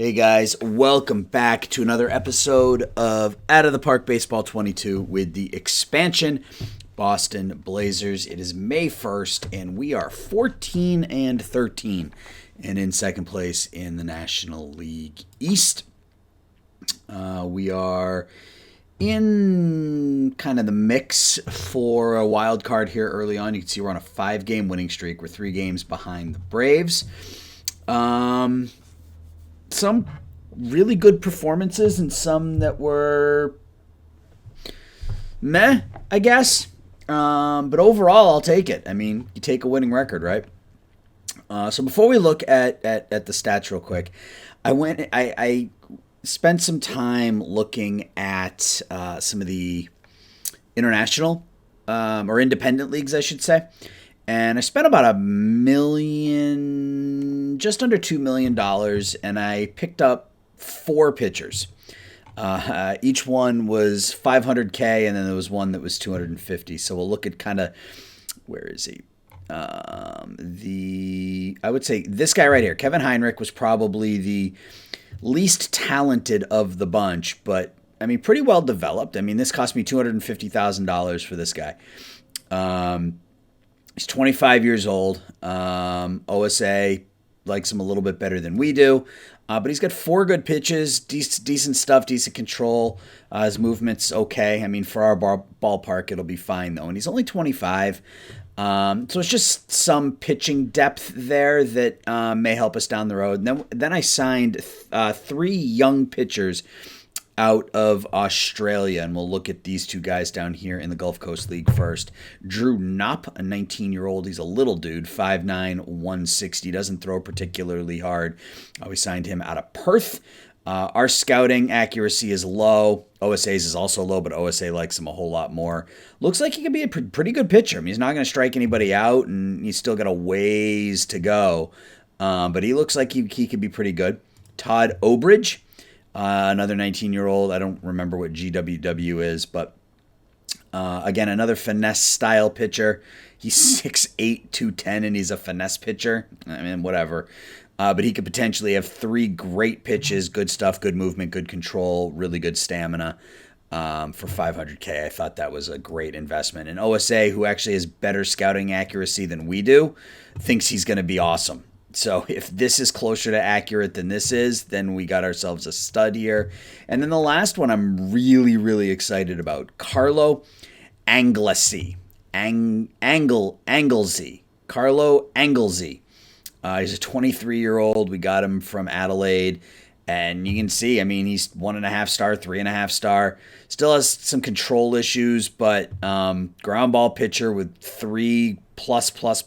Hey guys, welcome back to another episode of Out of the Park Baseball 22 with the expansion Boston Blazers. It is May 1st and we are 14-13 and in second place in the National League East. We are in kind of the mix for a wild card here early on. You can see we're on a 5-game winning streak. We're 3 games behind the Braves. Some really good performances and some that were meh, I guess. But overall, I'll take it. I mean, you take a winning record, right? So before we look at the stats real quick, I spent some time looking at some of the international or independent leagues, I should say. And I spent about just under $2 million, and I picked up 4 pitchers. Each one was $500K, and then there was one that was $250. So we'll look at kind of, where is he? I would say this guy right here, Kevin Heinrich, was probably the least talented of the bunch, but I mean, pretty well developed. I mean, this cost me $250,000 for this guy. He's 25 years old. OSA likes him a little bit better than we do. But he's got 4 good pitches, decent stuff, decent control. His movement's okay. I mean, for our ballpark, it'll be fine, though. And he's only 25. So it's just some pitching depth there that may help us down the road. And then I signed 3 young pitchers out of Australia, and we'll look at these 2 guys down here in the Gulf Coast League first. Drew Knopp, a 19-year-old. He's a little dude, 5'9", 160, doesn't throw particularly hard. We signed him out of Perth. Our scouting accuracy is low. OSA's is also low, but OSA likes him a whole lot more. Looks like he could be a pretty good pitcher. I mean, he's not going to strike anybody out, and he's still got a ways to go. But he looks like he could be pretty good. Todd Obridge, another 19-year-old. I don't remember what GWW is, but again, another finesse-style pitcher. He's 6'8", 210, and he's a finesse pitcher. I mean, whatever. But he could potentially have 3 great pitches, good stuff, good movement, good control, really good stamina for $500K. I thought that was a great investment. And OSA, who actually has better scouting accuracy than we do, thinks he's going to be awesome. So if this is closer to accurate than this is, then we got ourselves a stud here. And then the last one I'm really, really excited about, Carlo Anglesey. Anglesey. Carlo Anglesey. He's a 23-year-old. We got him from Adelaide. And you can see, I mean, he's 1.5 star, 3.5 star. Still has some control issues, but ground ball pitcher with 3+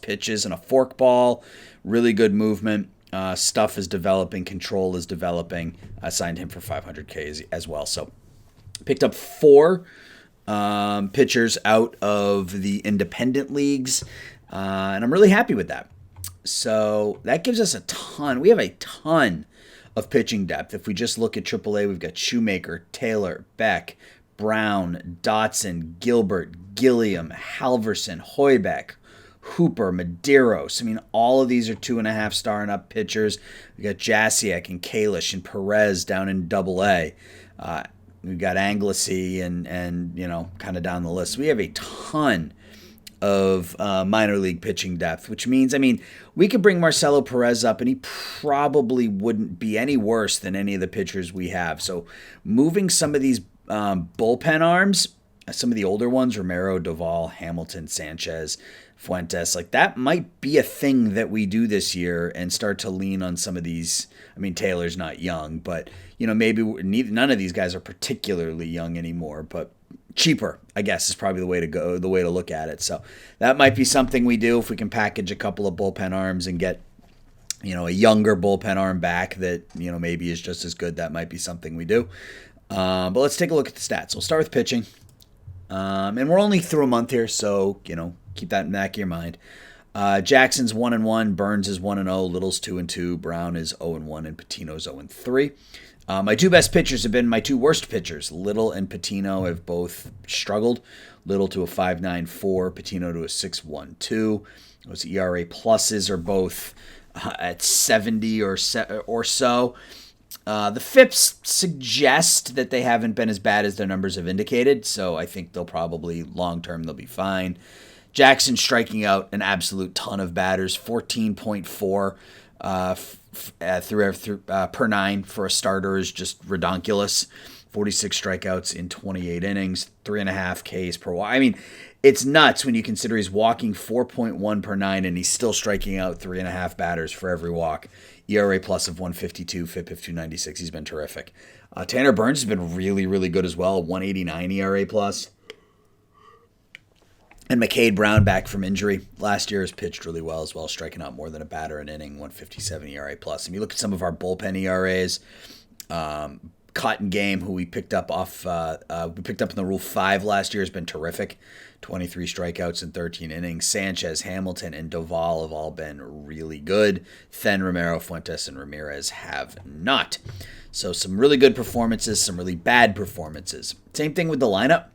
pitches and a forkball. Really good movement. Stuff is developing. Control is developing. I signed him for $500K as well. So picked up 4 pitchers out of the independent leagues. And I'm really happy with that. So that gives us a ton. We have a ton of pitching depth. If we just look at AAA, we've got Shoemaker, Taylor, Beck, Brown, Dotson, Gilbert, Gilliam, Halverson, Hoibeck, Hooper, Medeiros. I mean, all of these are 2.5 star and up pitchers. We got Jasiak and Kalish and Perez down in AA. We've got Anglesey and you know, kind of down the list. We have a ton of minor league pitching depth, which means, I mean, we could bring Marcelo Perez up and he probably wouldn't be any worse than any of the pitchers we have. So moving some of these bullpen arms, some of the older ones, Romero, Duvall, Hamilton, Sanchez, Fuentes, like that might be a thing that we do this year and start to lean on some of these. I mean, Taylor's not young, but you know, maybe none of these guys are particularly young anymore, but cheaper, I guess, is probably the way to go, the way to look at it. So that might be something we do if we can package a couple of bullpen arms and get, you know, a younger bullpen arm back that, you know, maybe is just as good. That might be something we do. But let's take a look at the stats. We'll start with pitching. And we're only through a month here, so, you know, keep that in the back of your mind. Jackson's 1-1, Burns is 1-0, Little's 2-2, Brown is 0-1, and Patino's 0-3. My 2 best pitchers have been my 2 worst pitchers. Little and Patino have both struggled. Little to a 5.94, Patino to a 6.12. Those ERA pluses are both at 70 or so. The FIPS suggest that they haven't been as bad as their numbers have indicated, so I think they'll probably, long-term, they'll be fine. Jackson striking out an absolute ton of batters, 14.4 per nine for a starter is just redonkulous. 46 strikeouts in 28 innings, 3.5 Ks per walk. I mean, it's nuts when you consider he's walking 4.1 per nine and he's still striking out 3.5 batters for every walk. ERA plus of 152, FIP of 296. He's been terrific. Tanner Burns has been really, really good as well. 189 ERA plus. And McCade Brown back from injury. Last year has pitched really well as well, striking out more than a batter an inning, 157 ERA plus. If you look at some of our bullpen ERAs, Cotton Game, who we picked up in the Rule 5 last year, has been terrific. 23 strikeouts in 13 innings. Sanchez, Hamilton, and Doval have all been really good. Then Romero, Fuentes, and Ramirez have not. So some really good performances, some really bad performances. Same thing with the lineup.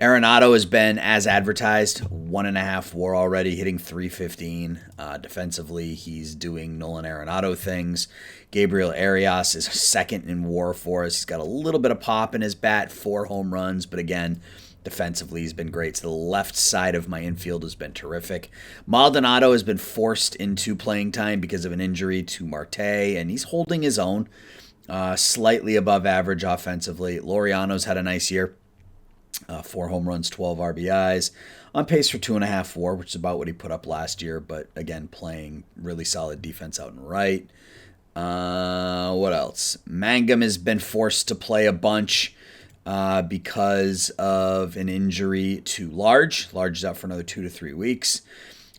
Arenado has been as advertised, 1.5 WAR already, hitting .315. Defensively, he's doing Nolan Arenado things. Gabriel Arias is second in WAR for us. He's got a little bit of pop in his bat, 4 home runs, but again, defensively he's been great. So the left side of my infield has been terrific. Maldonado has been forced into playing time because of an injury to Marte, and he's holding his own, slightly above average offensively. Laureano's had a nice year. 4 home runs, 12 RBIs. On pace for 2.5 WAR, which is about what he put up last year, but again, playing really solid defense out and right. What else? Mangum has been forced to play a bunch because of an injury to Large. Large is out for another 2 to 3 weeks.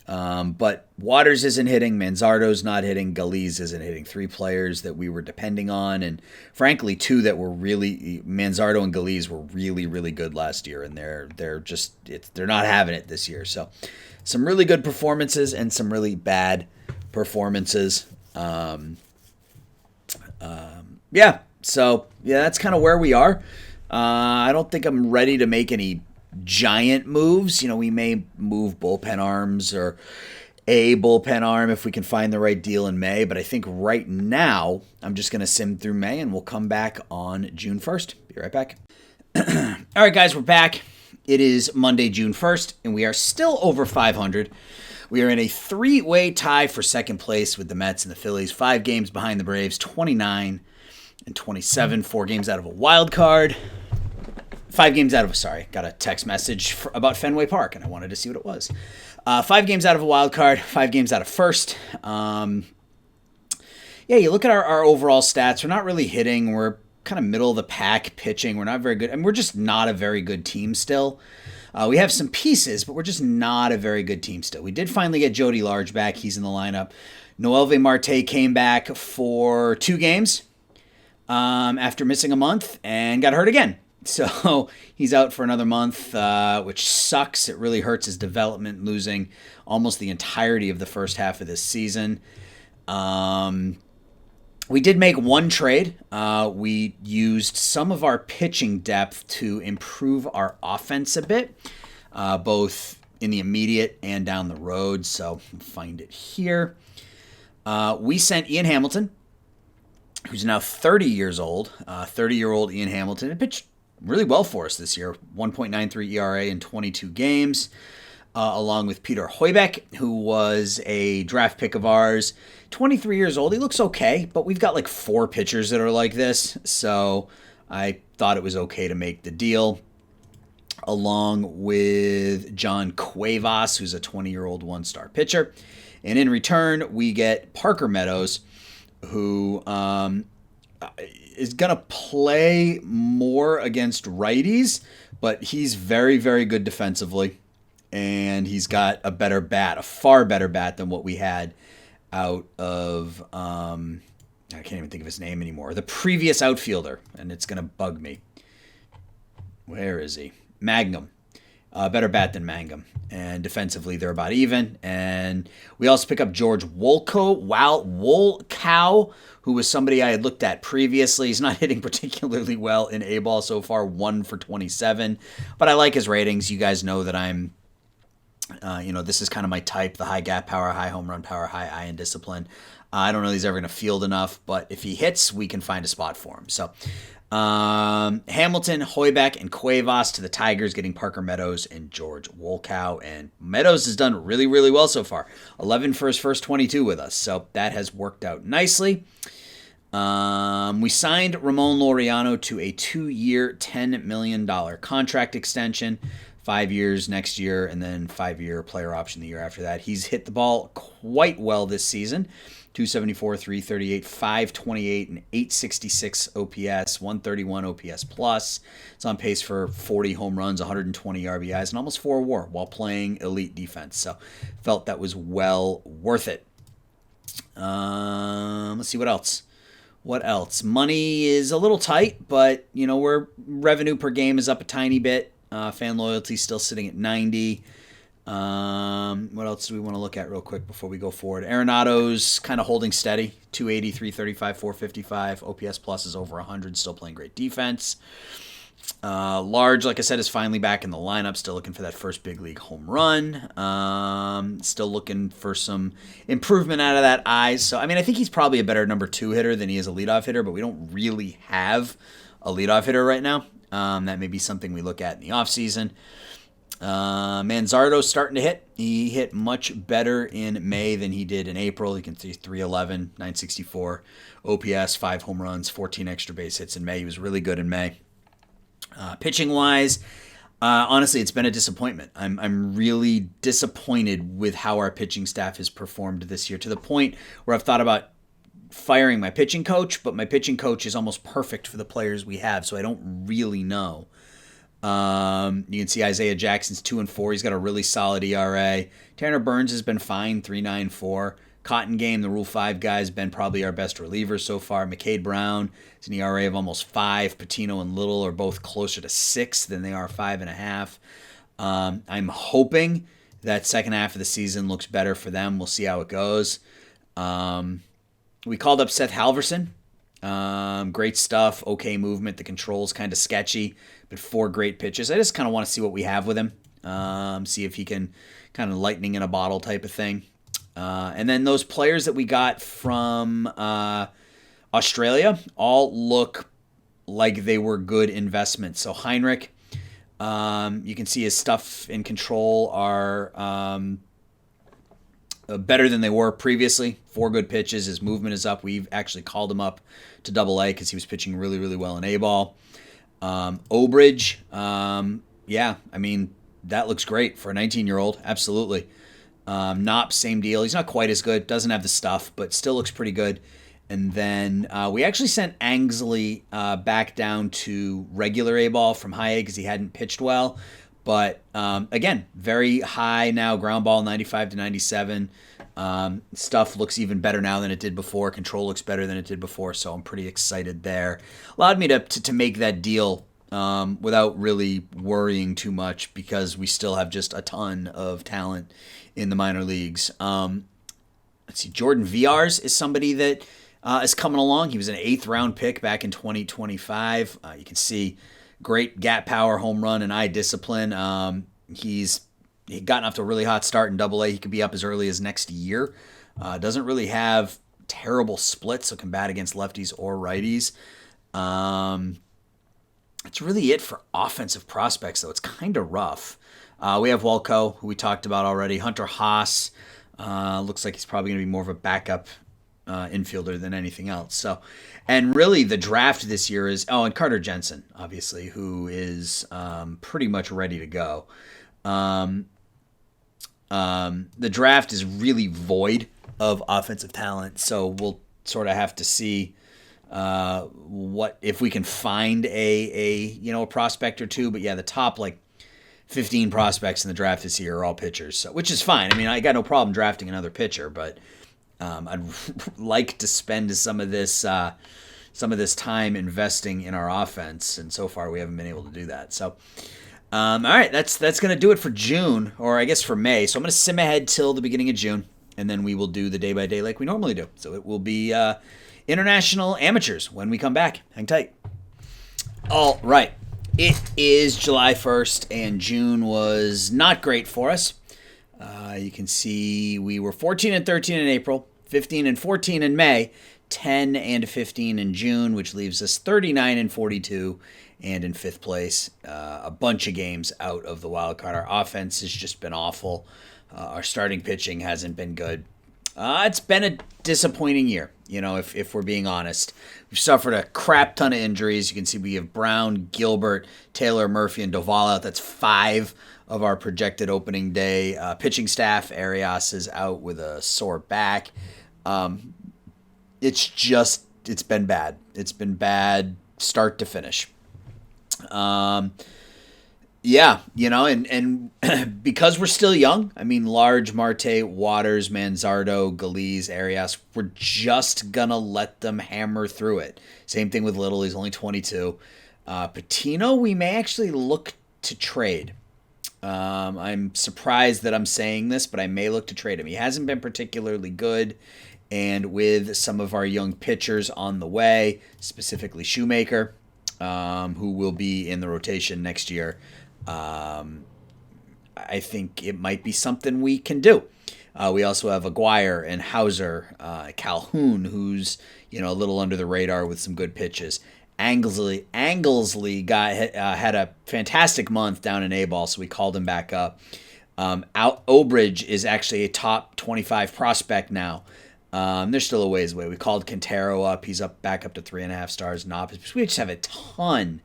But Waters isn't hitting, Manzardo's not hitting, Galiz isn't hitting. 3 players that we were depending on, and frankly 2 that were really, Manzardo and Galiz were really, really good last year, and they're not having it this year. So some really good performances and some really bad performances. So that's kind of where we are. I don't think I'm ready to make any giant moves. We may move bullpen arms or a bullpen arm if we can find the right deal in May. But I think right now I'm just going to sim through May and we'll come back on June 1st. Be right back. All right, guys, we're back. It is Monday, June 1st, and we are still over 500. We are in a 3-way tie for second place with the Mets and the Phillies. 5 games behind the Braves, 29 and 27, 4 games out of a wild card. 5 games out of got a text message about Fenway Park, and I wanted to see what it was. 5 games out of a wild card, 5 games out of first. You look at our overall stats. We're not really hitting. We're kind of middle of the pack pitching. We're not very good. I mean, we're just not a very good team still. We have some pieces, but we're just not a very good team still. We did finally get Jody Large back. He's in the lineup. Noelvi Marte came back for 2 games after missing a month and got hurt again. So he's out for another month, which sucks. It really hurts his development, losing almost the entirety of the first half of this season. We did make one trade. We used some of our pitching depth to improve our offense a bit, both in the immediate and down the road. So I'll find it here. We sent Ian Hamilton, who's now 30 years old, 30-year-old Ian Hamilton, and pitched really well for us this year. 1.93 ERA in 22 games, along with Peter Hoibeck, who was a draft pick of ours. 23 years old. He looks okay, but we've got like 4 pitchers that are like this, so I thought it was okay to make the deal, along with John Cuevas, who's a 20-year-old 1-star pitcher. And in return, we get Parker Meadows, who is going to play more against righties, but he's very, very good defensively, and he's got a better bat, a far better bat than what we had out of, I can't even think of his name anymore, the previous outfielder, and it's going to bug me. Where is he? Mangum. Better bat than Mangum. And defensively, they're about even. And we also pick up George Wolkow, who was somebody I had looked at previously. He's not hitting particularly well in A-ball so far, 1 for 27. But I like his ratings. You guys know that I'm, this is kind of my type, the high gap power, high home run power, high iron discipline. I don't know if he's ever going to field enough, but if he hits, we can find a spot for him. So Hamilton, Hoiberg, and Cuevas to the Tigers, getting Parker Meadows and George Wolkow. And Meadows has done really, really well so far. 11 for his first 22 with us, so that has worked out nicely. We signed Ramon Laureano to a 2-year, $10 million contract extension. 5 years next year, and then 5-year player option the year after that. He's hit the ball quite well this season. 274, 338, 528, and 866 OPS, 131 OPS plus. It's on pace for 40 home runs, 120 RBIs, and almost 4 WAR while playing elite defense. So felt that was well worth it. Let's see what else. What else? Money is a little tight, but we're revenue per game is up a tiny bit. Fan loyalty still sitting at 90. What else do we want to look at real quick before we go forward? Arenado's kind of holding steady. 280, 335, 455. OPS plus is over 100. Still playing great defense. Large, like I said, is finally back in the lineup. Still looking for that first big league home run. Still looking for some improvement out of that eyes. So, I think he's probably a better number 2 hitter than he is a leadoff hitter, but we don't really have a leadoff hitter right now. That may be something we look at in the offseason. Manzardo's starting to hit. He hit much better in May than he did in April. You can see 311, 964 OPS, 5 home runs, 14 extra base hits in May. He was really good in May. Pitching-wise, honestly, it's been a disappointment. I'm really disappointed with how our pitching staff has performed this year, to the point where I've thought about firing my pitching coach, but my pitching coach is almost perfect for the players we have, so I don't really know. You can see Isaiah Jackson's 2-4. He's got a really solid ERA. Tanner Burns has been fine, 3.94. Cotton Game, the Rule 5 guy, has been probably our best reliever so far. McCade Brown is an ERA of almost 5. Patino and Little are both closer to 6 than they are 5.5. I'm hoping that second half of the season looks better for them. We'll see how it goes. We called up Seth Halverson. Great stuff. Okay movement. The control's kind of sketchy, but 4 great pitches. I just kind of want to see what we have with him. See if he can kind of lightning in a bottle type of thing. And then those players that we got from Australia all look like they were good investments. So Heinrich, you can see his stuff in control are better than they were previously. 4 good pitches. His movement is up. We've actually called him up to Double-A because he was pitching really, really well in A-ball. Obridge, that looks great for a 19-year-old. Absolutely. Knopp, same deal. He's not quite as good. Doesn't have the stuff, but still looks pretty good. And then we actually sent Angsley back down to regular A-ball from high A because he hadn't pitched well. But again, very high now, ground ball 95 to 97. Stuff looks even better now than it did before. Control looks better than it did before, so I'm pretty excited there. Allowed me to make that deal without really worrying too much because we still have just a ton of talent in the minor leagues. Let's see, Jordan Viars is somebody that is coming along. He was an 8th round pick back in 2025. You can see great gap power, home run, and eye discipline. He's gotten off to a really hot start in Double-A. He could be up as early as next year. Doesn't really have terrible splits, so can bat against lefties or righties. That's really it for offensive prospects, though. It's kind of rough. We have Walco, who we talked about already. Hunter Haas looks like he's probably going to be more of a backup infielder than anything else. So, and really the draft this year is, and Carter Jensen, obviously, who is pretty much ready to go. The draft is really void of offensive talent, so we'll sort of have to see what if we can find a prospect or two. But yeah, the top 15 prospects in the draft this year are all pitchers, so which is fine. I got no problem drafting another pitcher, but I'd like to spend some of this time investing in our offense, and so far we haven't been able to do that. So, all right, that's going to do it for June, or I guess for May. So I'm going to sim ahead till the beginning of June, and then we will do the day by day like we normally do. So it will be international amateurs when we come back. Hang tight. All right. It is July 1st, and June was not great for us. You can see we were 14-13 in April, 15 and 14 in May, 10 and 15 in June, which leaves us 39 and 42 and in fifth place. A bunch of games out of the wild card. Our offense has just been awful. Our starting pitching hasn't been good. It's been a disappointing year, if we're being honest. We've suffered a crap ton of injuries. You can see we have Brown, Gilbert, Taylor, Murphy, and Doval out. That's 5 of our projected opening day. Pitching staff, Arias is out with a sore back. It's been bad. It's been bad start to finish. And because we're still young, Large, Marte, Waters, Manzardo, Galiz, Arias, we're just going to let them hammer through it. Same thing with Little. He's only 22. Patino, we may actually look to trade. I'm surprised that I'm saying this, but I may look to trade him. He hasn't been particularly good, and with some of our young pitchers on the way, specifically Shoemaker, who will be in the rotation next year, I think it might be something we can do. We also have Aguirre and Hauser, Calhoun, who's a little under the radar with some good pitches. Anglesey had a fantastic month down in A-ball, so we called him back up. Obridge is actually a top 25 prospect now. They're still a ways away. We called Quintero up. He's back up to 3.5 stars. Knopp. We just have a ton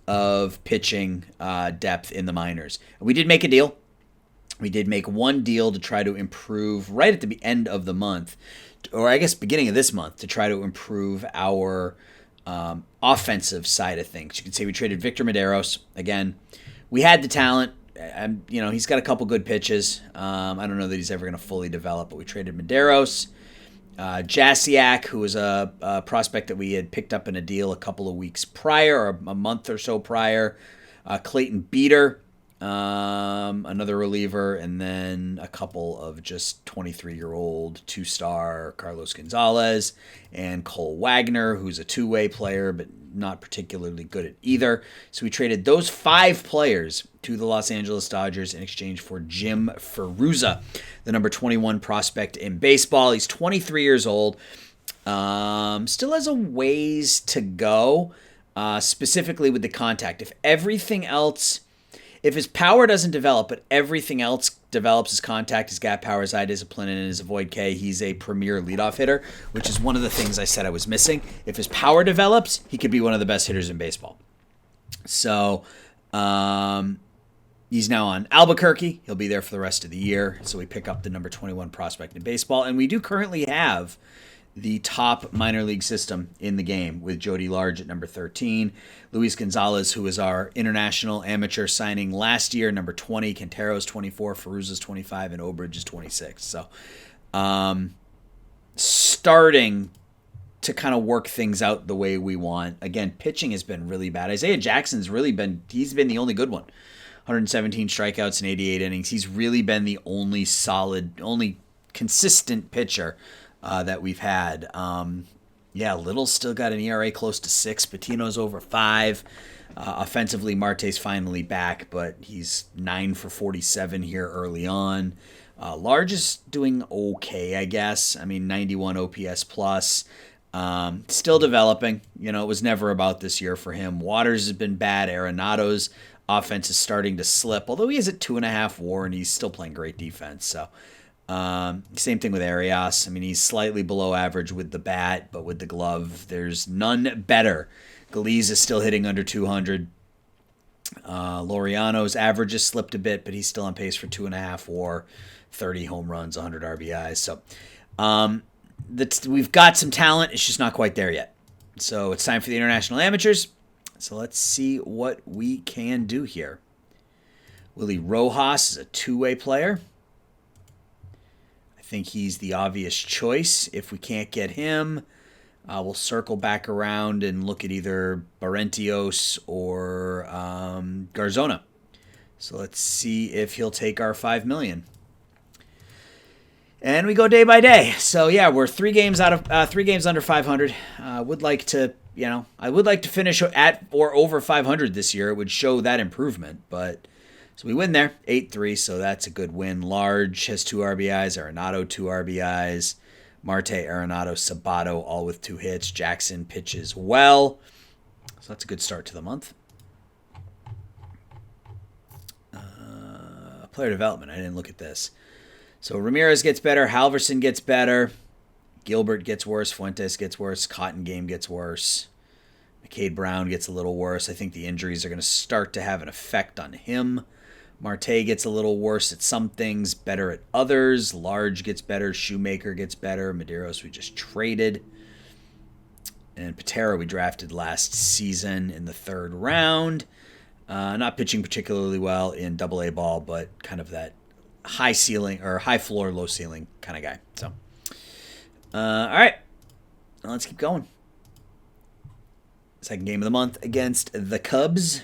of pitching depth in the minors. We did make a deal. We did make one deal to try to improve right at the end of the month, or I guess beginning of this month, to try to improve our offensive side of things. You can say we traded Victor Meadows. Again, we had the talent. He's got a couple good pitches. I don't know that he's ever going to fully develop, but we traded Meadows. Jasiak, who was a prospect that we had picked up in a deal a couple of weeks prior, or a month or so prior. Clayton Beater, another reliever, and then a couple of just 23-year-old 2-star Carlos Gonzalez and Cole Wagner, who's a two-way player, but not particularly good at either. So we traded those 5 players to the Los Angeles Dodgers in exchange for Jim Ferruzza, the number 21 prospect in baseball. He's 23 years old. Still has a ways to go, specifically with the contact. If his power doesn't develop, but everything else develops, his contact, his gap power, his eye discipline, and his avoid K, he's a premier leadoff hitter, which is one of the things I said I was missing. If his power develops, he could be one of the best hitters in baseball. So he's now on Albuquerque. He'll be there for the rest of the year. So we pick up the number 21 prospect in baseball. And we do currently have the top minor league system in the game with Jody Large at number 13. Luis Gonzalez, who was our international amateur signing last year, number 20. Quintero's 24, Ferruzza's 25, and Obridge is 26. So starting to kind of work things out the way we want. Again, pitching has been really bad. Isaiah Jackson's he's been the only good one. 117 strikeouts in 88 innings. He's really been the only consistent pitcher that we've had. Little's still got an ERA close to 6. Patino's over 5. Offensively, Marte's finally back, but he's 9 for 47 here early on. Large is doing okay, I guess. 91 OPS plus. Still developing. It was never about this year for him. Waters has been bad. Arenado's offense is starting to slip, although he is at 2.5 WAR and he's still playing great defense. So same thing with Arias. He's slightly below average with the bat, but with the glove, there's none better. Galiz is still hitting under 200. Laureano's average has slipped a bit, but he's still on pace for 2.5 WAR, 30 home runs, 100 RBIs. So we've got some talent. It's just not quite there yet. So it's time for the international amateurs. So let's see what we can do here. Willie Rojas is a two-way player. I think he's the obvious choice. If we can't get him, we'll circle back around and look at either Barrentios or Garzona. So let's see if he'll take our $5 million. And we go day by day. So yeah, we're 3 games under 500. I would like to finish at or over 500 this year. It would show that improvement, but so we win there, 8-3, so that's a good win. Large has 2 RBIs, Arenado 2 RBIs, Marte, Arenado, Sabato, all with 2 hits. Jackson pitches well. So that's a good start to the month. Player development. I didn't look at this. So Ramirez gets better. Halverson gets better. Gilbert gets worse. Fuentes gets worse. Cotton Game gets worse. McCade Brown gets a little worse. I think the injuries are going to start to have an effect on him. Marte gets a little worse at some things, better at others. Large gets better. Shoemaker gets better. Medeiros we just traded. And Patera we drafted last season in the 3rd round. Not pitching particularly well in AA ball, but kind of that high ceiling or high floor, low ceiling kind of guy. So, all right, let's keep going. Second game of the month against the Cubs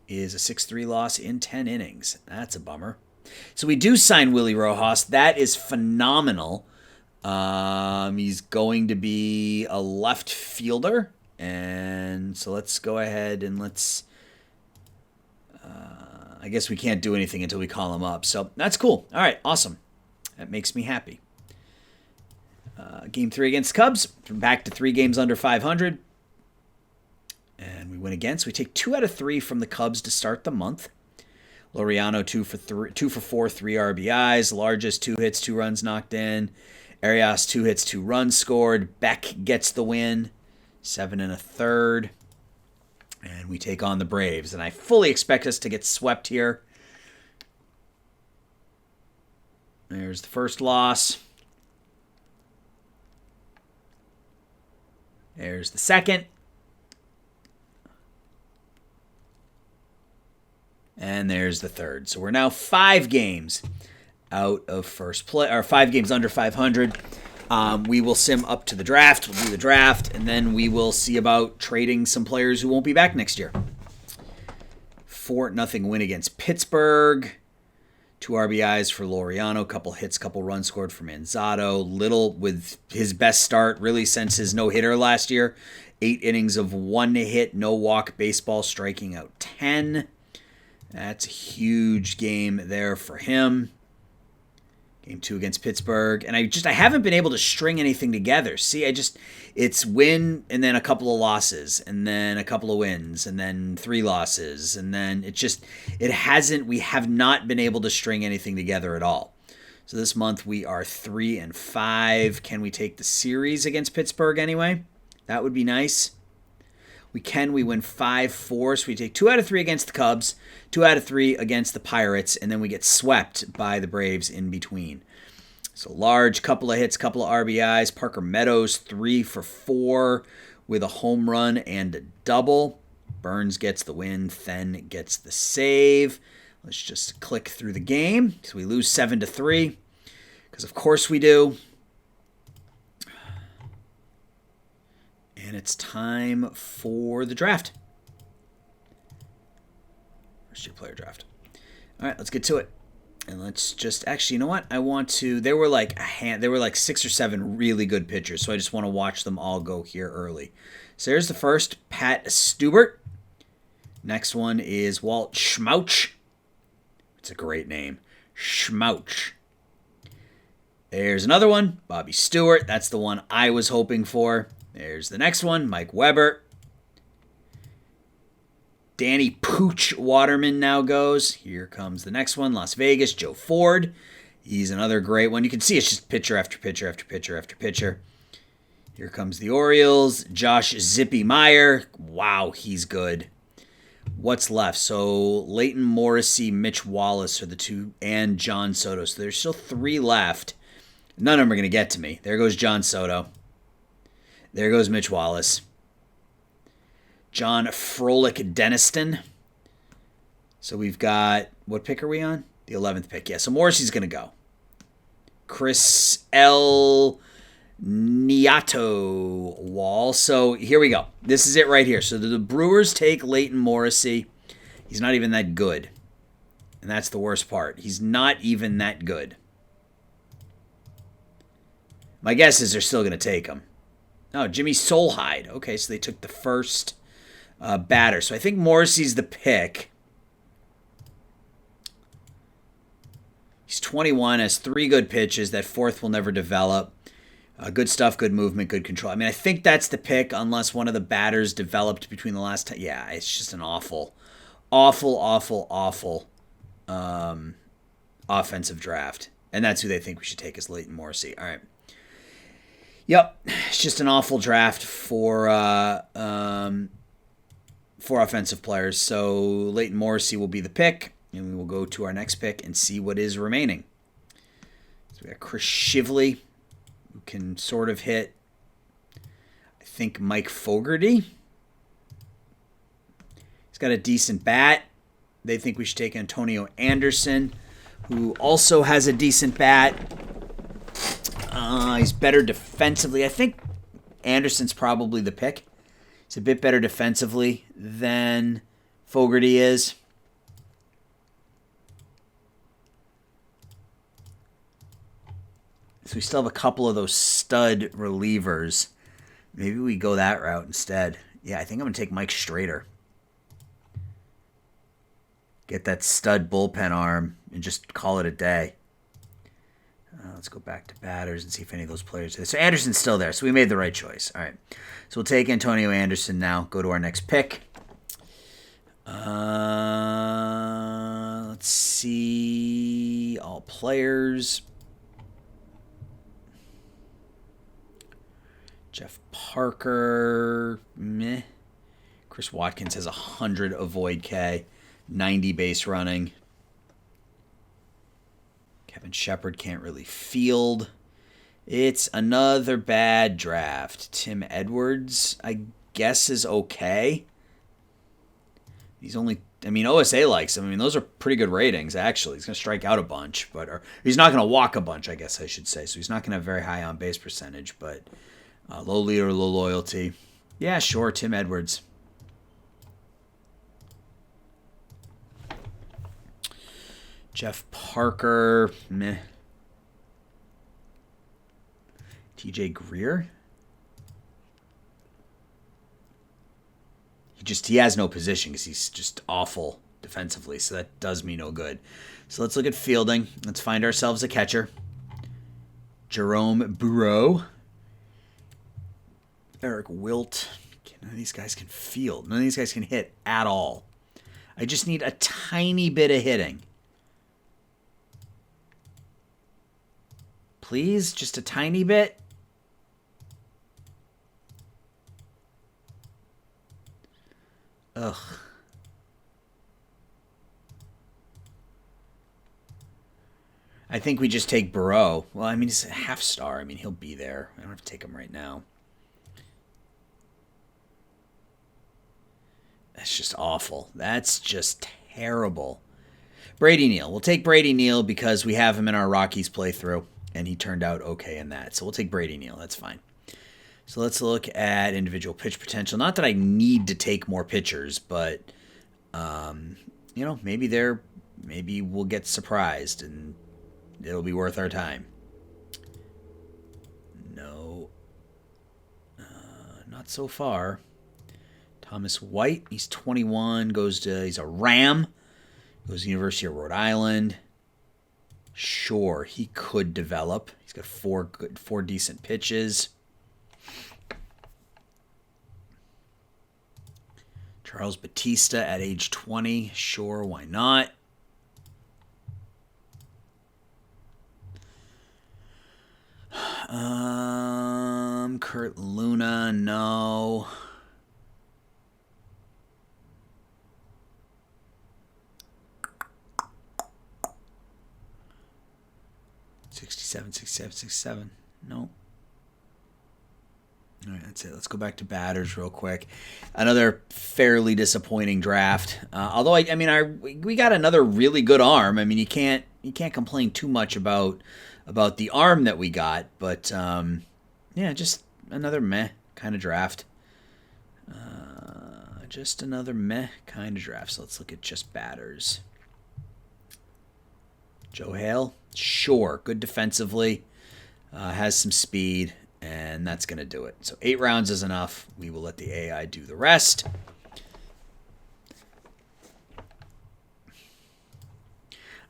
is a 6-3 loss in 10 innings. That's a bummer. So we do sign Willie Rojas. That is phenomenal. He's going to be a left fielder. And so let's go ahead and let's... I guess we can't do anything until we call him up. So that's cool. All right, awesome. That makes me happy. Game 3 against Cubs. Back to 3 games under 500. And we win again. So we take 2 out of 3 from the Cubs to start the month. Laureano 2 for 4, 3 RBIs. Largest 2 hits, 2 runs knocked in. Arias 2 hits, 2 runs scored. Beck gets the win. 7 1/3. And we take on the Braves. And I fully expect us to get swept here. There's the first loss. There's the second. And there's the third. So we're now 5 games out of first place, or 5 games under 500. We will sim up to the draft. We'll do the draft, and then we will see about trading some players who won't be back next year. 4-0 win against Pittsburgh. 2 RBIs for Laureano, couple hits, couple runs scored for Manzatto. Little with his best start really since his no-hitter last year. 8 innings of 1 hit, no walk baseball, striking out 10. That's a huge game there for him. Game 2 against Pittsburgh. And I haven't been able to string anything together. See, it's win and then a couple of losses and then a couple of wins and then 3 losses. And then we have not been able to string anything together at all. So this month we are 3-5. Can we take the series against Pittsburgh anyway? That would be nice. We can. We win 5-4. So we take 2 out of 3 against the Cubs, 2 out of 3 against the Pirates, and then we get swept by the Braves in between. So Large, couple of hits, couple of RBIs. Parker Meadows, 3 for 4 with a home run and a double. Burns gets the win. Then gets the save. Let's just click through the game. So we lose 7-3, because of course we do. And it's time for the draft. First year player draft. All right, let's get to it. And let's just actually, you know what? There were like 6 or 7 really good pitchers, so I just want to watch them all go here early. So here's the first, Pat Stubert. Next one is Walt Schmouch. It's a great name. Schmouch. There's another one, Bobby Stewart. That's the one I was hoping for. There's the next one, Mike Weber. Danny Pooch Waterman now goes. Here comes the next one, Las Vegas, Joe Ford. He's another great one. You can see it's just pitcher after pitcher after pitcher after pitcher. Here comes the Orioles, Josh Zippy Meyer. Wow, he's good. What's left? So Leighton Morrissey, Mitch Wallace are the 2, and John Soto. So there's still 3 left. None of them are going to get to me. There goes John Soto. There goes Mitch Wallace. John Frolick Deniston. So we've got, what pick are we on? The 11th pick. Yeah, so Morrissey's going to go. Chris L. Niato Wall. So here we go. This is it right here. So the Brewers take Leighton Morrissey. He's not even that good. And that's the worst part. He's not even that good. My guess is they're still going to take him. Oh, Jimmy Solheim. Okay, so they took the first batter. So I think Morrissey's the pick. He's 21, has 3 good pitches. That 4th will never develop. Good stuff, good movement, good control. I mean, I think that's the pick unless one of the batters developed between the last time. Yeah, it's just an awful offensive draft. And that's who they think we should take as Leighton Morrissey. All right. Yep, it's just an awful draft for offensive players. So Leighton Morrissey will be the pick, and we will go to our next pick and see what is remaining. So we got Chris Shively, who can sort of hit, I think, Mike Fogarty. He's got a decent bat. They think we should take Antonio Anderson, who also has a decent bat. He's better defensively. I think Anderson's probably the pick. He's a bit better defensively than Fogarty is. So we still have a couple of those stud relievers. Maybe we go that route instead. Yeah, I think I'm going to take Mike Strader. Get that stud bullpen arm and just call it a day. Let's go back to batters and see if any of those players are there. So Anderson's still there, so we made the right choice. All right. So we'll take Antonio Anderson now. Go to our next pick. Let's see. All players. Jeff Parker. Meh. Chris Watkins has 100 avoid K. 90 base running. Kevin Shepard can't really field. It's another bad draft. Tim Edwards, I guess, is okay. He's only, OSA likes him. Those are pretty good ratings, actually. He's going to strike out a bunch, or he's not going to walk a bunch, I guess I should say. So he's not going to have very high on base percentage, but low leader, low loyalty. Yeah, sure, Tim Edwards. Jeff Parker, meh. TJ Greer. He has no position because he's just awful defensively, so that does me no good. So let's look at fielding. Let's find ourselves a catcher. Jerome Burrow. Eric Wilt. None of these guys can field. None of these guys can hit at all. I just need a tiny bit of hitting. Please, just a tiny bit. Ugh. I think we just take Burrow. Well, he's a half star. He'll be there. I don't have to take him right now. That's just awful. That's just terrible. Brady Neal. We'll take Brady Neal because we have him in our Rockies playthrough. And he turned out okay in that. So we'll take Brady Neal. That's fine. So let's look at individual pitch potential. Not that I need to take more pitchers, but, maybe we'll get surprised and it'll be worth our time. No. Not so far. Thomas White, he's 21, he's a Ram. Goes to the University of Rhode Island. Sure, he could develop. He's got 4 decent pitches. Charles Batista at age 20. Sure, why not? Kurt Luna, no. Sixty-seven. No. All right, that's it. Let's go back to batters real quick. Another fairly disappointing draft. Although we got another really good arm. You can't complain too much about the arm that we got. But just another meh kind of draft. Just another meh kind of draft. So let's look at just batters. Joe Hale, sure, good defensively, has some speed, and that's going to do it. So 8 rounds is enough. We will let the AI do the rest.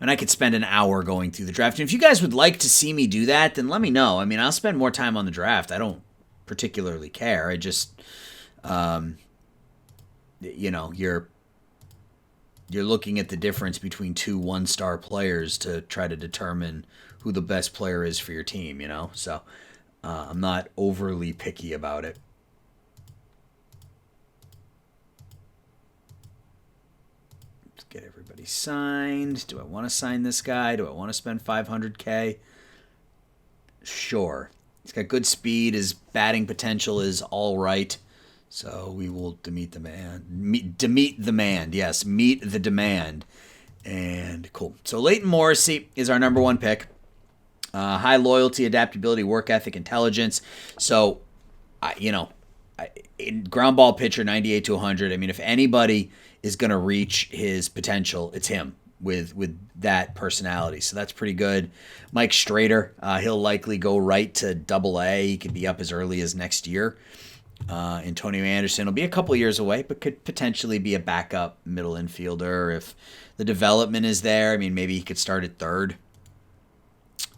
And I could spend an hour going through the draft. And if you guys would like to see me do that, then let me know. I mean, I'll spend more time on the draft. I don't particularly care. I just, you're looking at the difference between two one-star players to try to determine who the best player is for your team, So I'm not overly picky about it. Get everybody signed. Do I want to sign this guy? Do I want to spend $500K? Sure. He's got good speed. His batting potential is all right. So we will meet the demand. Yes, meet the demand. And cool. So Leighton Morrissey is our number one pick. High loyalty, adaptability, work ethic, intelligence. So, ground ball pitcher, 98 to 100. I mean, if anybody is going to reach his potential, it's him with that personality. So that's pretty good. Mike Strader, he'll likely go right to Double-A. He could be up as early as next year. Antonio Anderson will be a couple years away, but could potentially be a backup middle infielder if the development is there. I mean, maybe he could start at third.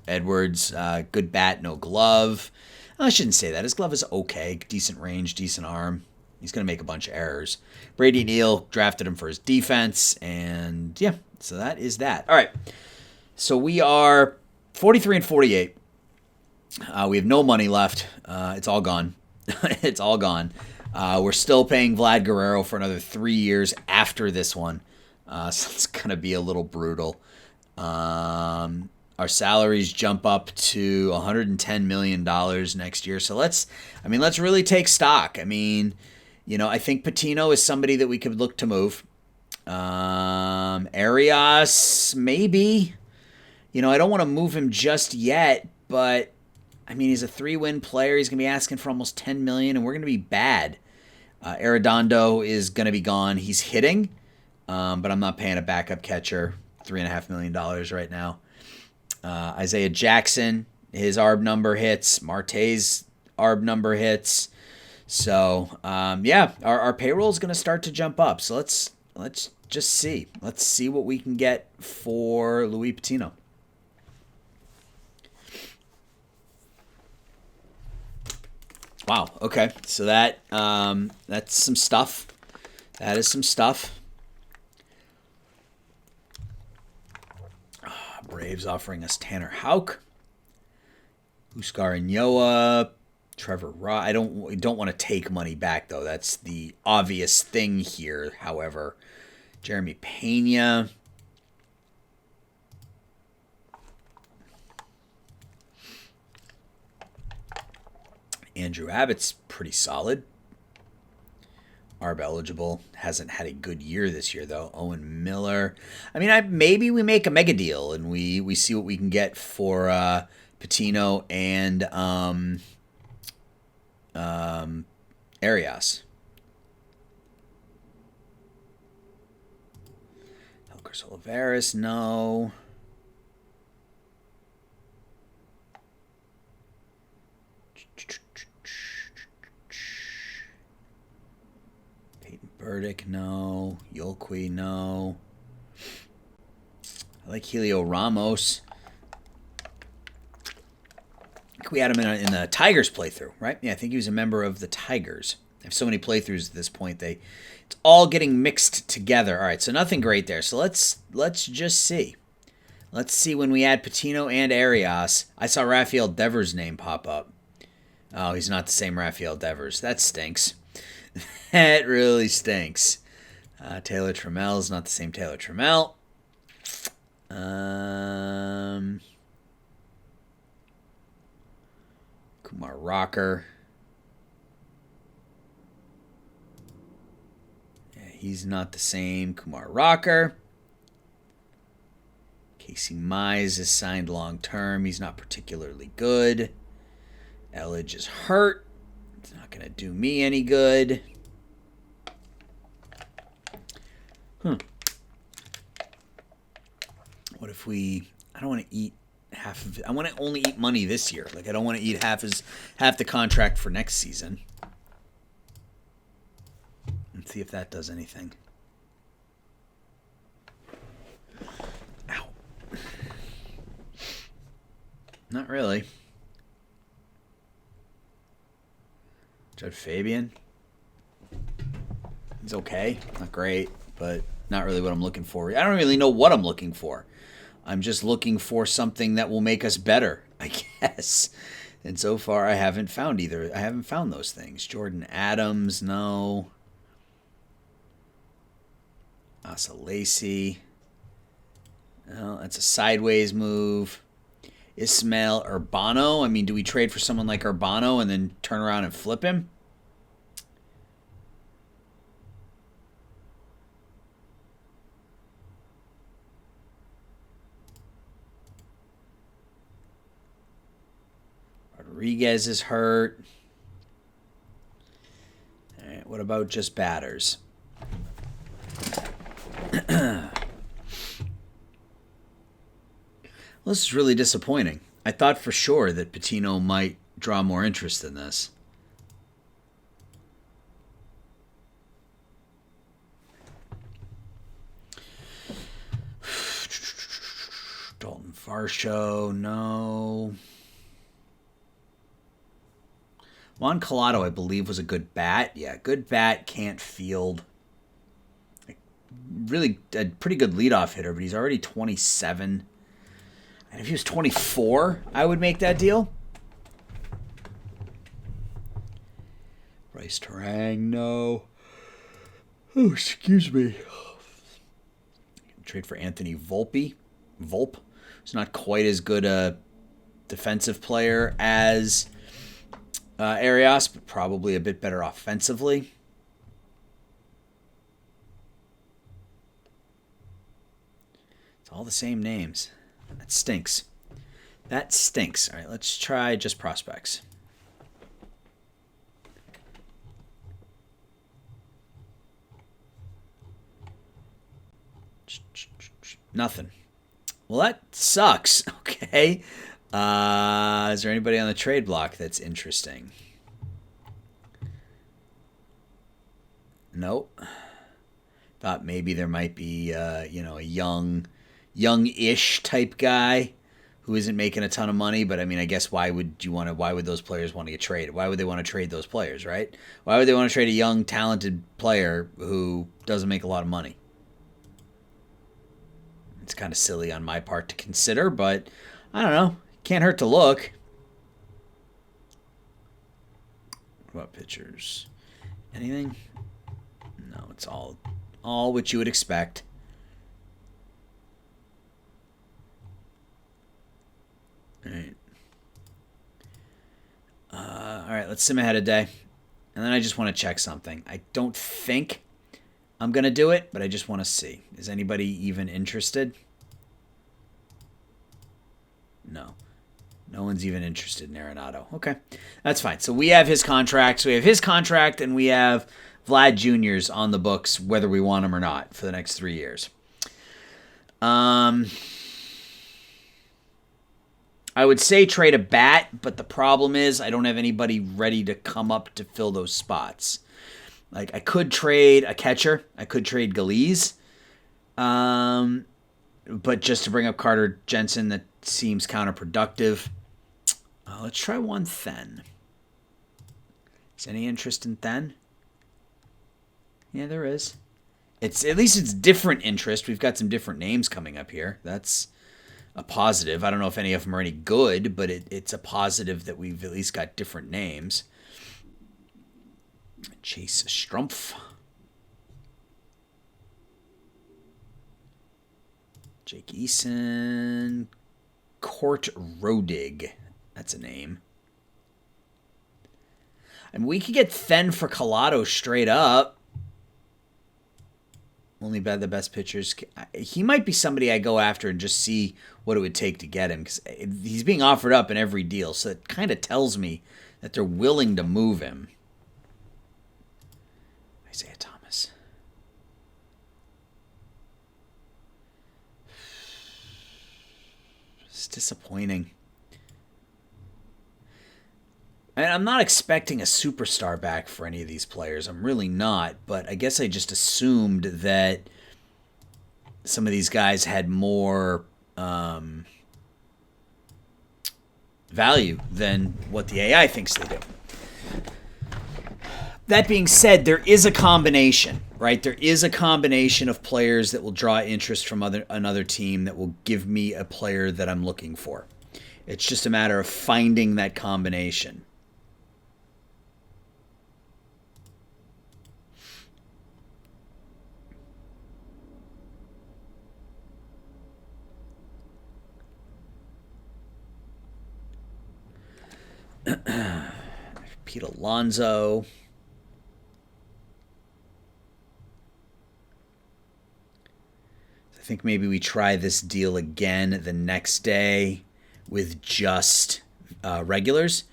Edwards, good bat, no glove. I shouldn't say that. His glove is okay. Decent range, decent arm. He's going to make a bunch of errors. Brady Neal, drafted him for his defense. And yeah, so that is that. All right. So we are 43 and 48. We have no money left. It's all gone. It's all gone. We're still paying Vlad Guerrero for another 3 years after this one. So it's going to be a little brutal. Our salaries jump up to $110 million next year. So let's really take stock. I mean, I think Patino is somebody that we could look to move. Arias, maybe. I don't want to move him just yet, but I mean, he's a 3-win player. He's going to be asking for almost $10 million, and we're going to be bad. Arredondo is going to be gone. He's hitting, but I'm not paying a backup catcher $3.5 million right now. Isaiah Jackson, his ARB number hits. Marte's ARB number hits. So, our payroll is going to start to jump up. So let's just see. Let's see what we can get for Luis Patino. Wow. Okay. So that's some stuff. That is some stuff. Braves offering us Tanner Houck, Huskar Inyoa, Trevor Ross. I don't want to take money back though. That's the obvious thing here. However, Jeremy Pena. Andrew Abbott's pretty solid. ARB eligible. Hasn't had a good year this year, though. Owen Miller. I mean, maybe we make a mega deal and we see what we can get for Patino and Arias. Elkers Olivares, no. Burdick, no. Yolqui, no. I like Helio Ramos. I think we had him in the Tigers playthrough, right? Yeah, I think he was a member of the Tigers. I have so many playthroughs at this point. It's all getting mixed together. All right, so nothing great there. So let's just see. Let's see when we add Patino and Arias. I saw Rafael Devers' name pop up. Oh, he's not the same Rafael Devers. That stinks. That really stinks. Taylor Trammell is not the same Taylor Trammell. Kumar Rocker. Yeah, he's not the same Kumar Rocker. Casey Mize is signed long term. He's not particularly good. Elledge is hurt. It's not going to do me any good. What if I don't want to eat half of it. I want to only eat money this year. Like, I don't want to eat half the contract for next season. Let's see if that does anything. Ow. Not really. Judd Fabian. He's okay. Not great, but not really what I'm looking for. I don't really know what I'm looking for. I'm just looking for something that will make us better, I guess. And so far, I haven't found either. I haven't found those things. Jordan Adams, no. Asa Lacy. No, that's a sideways move. Ismael Urbano. I mean, do we trade for someone like Urbano and then turn around and flip him? Rodriguez is hurt. All right, what about just batters? Well, this is really disappointing. I thought for sure that Patino might draw more interest in this. Dalton Varsho, no. Juan Collado, I believe, was a good bat. Yeah, good bat, can't field. Really a pretty good leadoff hitter, but he's already 27. And if he was 24, I would make that deal. Bryce Terang, no. Oh, excuse me. Trade for Anthony Volpe. Volpe. He's not quite as good a defensive player as Arias, but probably a bit better offensively. It's all the same names. That stinks. That stinks. All right, let's try just prospects. Nothing. Well, that sucks. Okay. Is there anybody on the trade block that's interesting? Nope. Thought maybe there might be, a young-ish type guy who isn't making a ton of money. But I mean, I guess why would those players want to get traded? Why would they want to trade those players, right? Why would they want to trade a young, talented player who doesn't make a lot of money? It's kind of silly on my part to consider, but I don't know. Can't hurt to look. What about pitchers? Anything? No, it's all what you would expect. All right. All right, let's sim ahead a day. And then I just want to check something. I don't think I'm going to do it, but I just want to see. Is anybody even interested? No. No one's even interested in Arenado. Okay, that's fine. So we have his contract. So we have his contract, and we have Vlad Jr.'s on the books, whether we want him or not, for the next 3 years. I would say trade a bat, but the problem is I don't have anybody ready to come up to fill those spots. Like, I could trade a catcher. I could trade Galiz. But just to bring up Carter Jensen, that seems counterproductive. Let's try one Then. Is any interest in Then? Yeah, there is. At least it's different interest. We've got some different names coming up here. That's a positive. I don't know if any of them are any good, but it's a positive that we've at least got different names. Chase Strumpf. Jake Eason. Court Rodig. That's a name. I mean, we could get Then for Collado straight up. Only by the best pitchers. He might be somebody I go after and just see what it would take to get him, because he's being offered up in every deal. So it kind of tells me that they're willing to move him. Isaiah Thomas. It's disappointing. And I'm not expecting a superstar back for any of these players. I'm really not. But I guess I just assumed that some of these guys had more value than what the AI thinks they do. That being said, there is a combination, right? There is a combination of players that will draw interest from another team that will give me a player that I'm looking for. It's just a matter of finding that combination. Pete Alonso. I think maybe we try this deal again the next day with just regulars.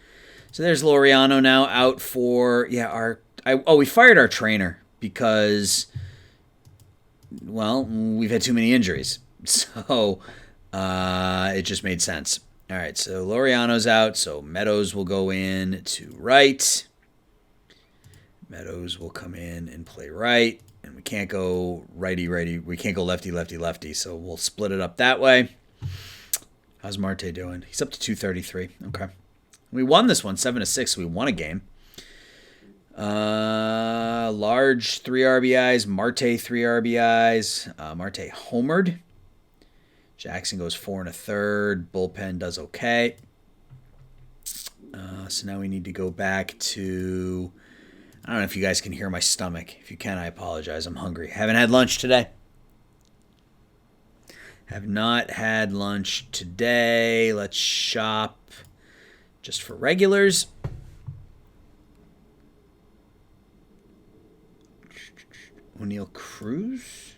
So there's Laureano now out for we fired our trainer because we've had too many injuries. So it just made sense. All right, so Laureano's out, so Meadows will go in to right. Meadows will come in and play right, and we can't go righty. We can't go lefty, so we'll split it up that way. How's Marte doing? He's up to 233. Okay. We won this one 7-6, so we won a game. Large 3 RBIs, Marte 3 RBIs. Marte homered. Jackson goes 4 1/3. Bullpen does okay. So now we need to go back to... I don't know if you guys can hear my stomach. If you can, I apologize. I'm hungry. Haven't had lunch today. Have not had lunch today. Let's shop just for regulars. O'Neal Cruz.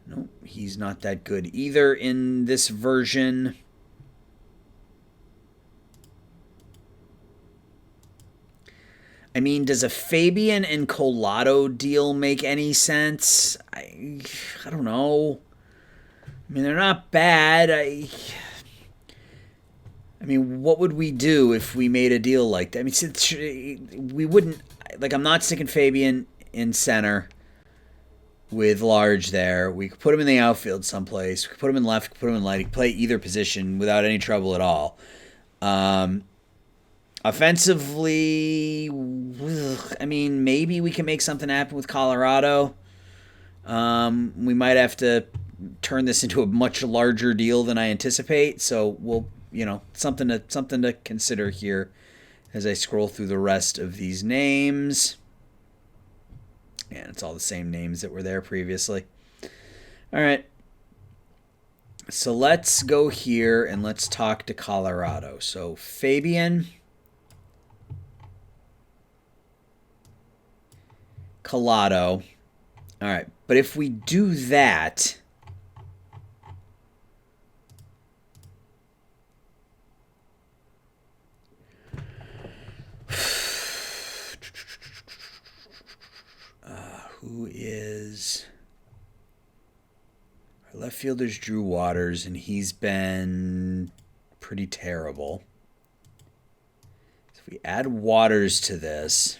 Nope, he's not that good either in this version. I mean, does a Fabian and Collado deal make any sense? I don't know. I mean, they're not bad. I mean, what would we do if we made a deal like that? I mean, we wouldn't... Like, I'm not sticking Fabian in center with Large there. We could put him in the outfield someplace. We could put him in left, put him in right. He could play either position without any trouble at all. Offensively, I mean, maybe we can make something happen with Colorado. We might have to turn this into a much larger deal than I anticipate. So we'll, something to consider here as I scroll through the rest of these names. And it's all the same names that were there previously. All right. So let's go here and let's talk to Colorado. So Fabian, Collado. All right. But if we do that, who is our left fielder's Drew Waters, and he's been pretty terrible. So if we add Waters to this,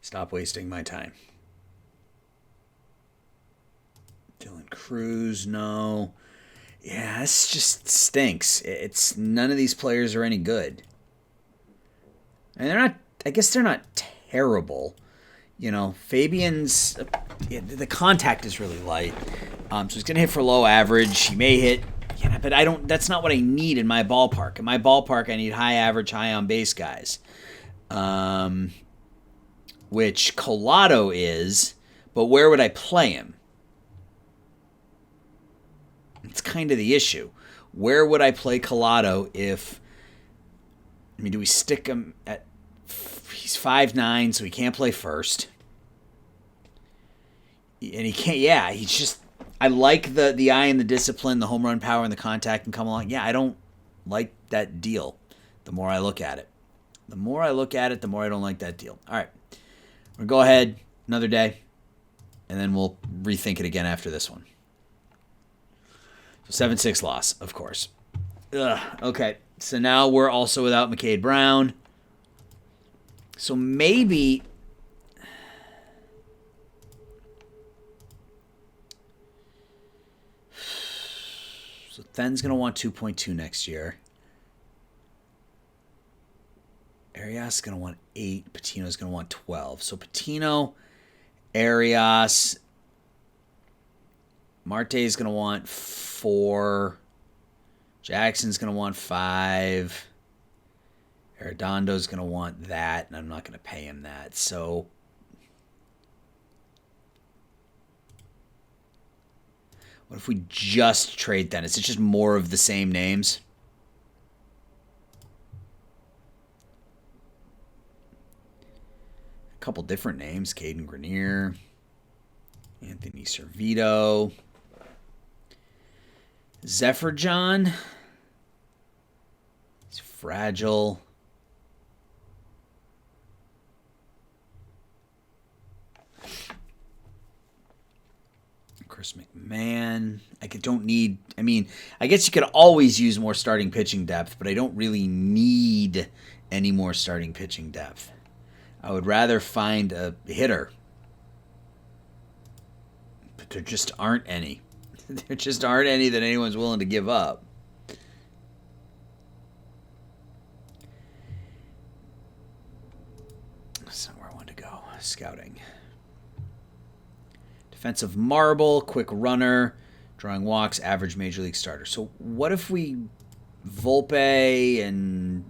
stop wasting my time. Dylan Cruz, no. Yeah, this just stinks. It's none of these players are any good. And they're not, I guess they're not terrible. Fabian's, the contact is really light. So he's going to hit for low average. He may hit, but that's not what I need in my ballpark. In my ballpark, I need high average, high on base guys. Which Collado is, but where would I play him? It's kind of the issue. Where would I play Collado if... do we stick him at... He's 5'9", so he can't play first. And he can't... Yeah, he's just... I like the eye and the discipline, the home run power and the contact can come along. Yeah, I don't like that deal the more I look at it. The more I look at it, the more I don't like that deal. All right. We'll go ahead another day, and then we'll rethink it again after this one. So 7-6 loss, of course. Okay, so now we're also without McCade Brown. So maybe... So Then's going to want 2.2 next year. Arias is going to want 8. Patino's going to want 12. So Patino, Arias, Marte is going to want 4. Jackson's going to want 5. Arredondo's going to want that, and I'm not going to pay him that. So what if we just trade then? Is it just more of the same names? A couple different names. Caden Grenier, Anthony Servito, Zephyr John. He's fragile. Chris McMahon. I guess you could always use more starting pitching depth, but I don't really need any more starting pitching depth. I would rather find a hitter. But there just aren't any. There just aren't any that anyone's willing to give up. That's not where I wanted to go. Scouting. Defensive marble, quick runner, drawing walks, average major league starter. So what if we Volpe and...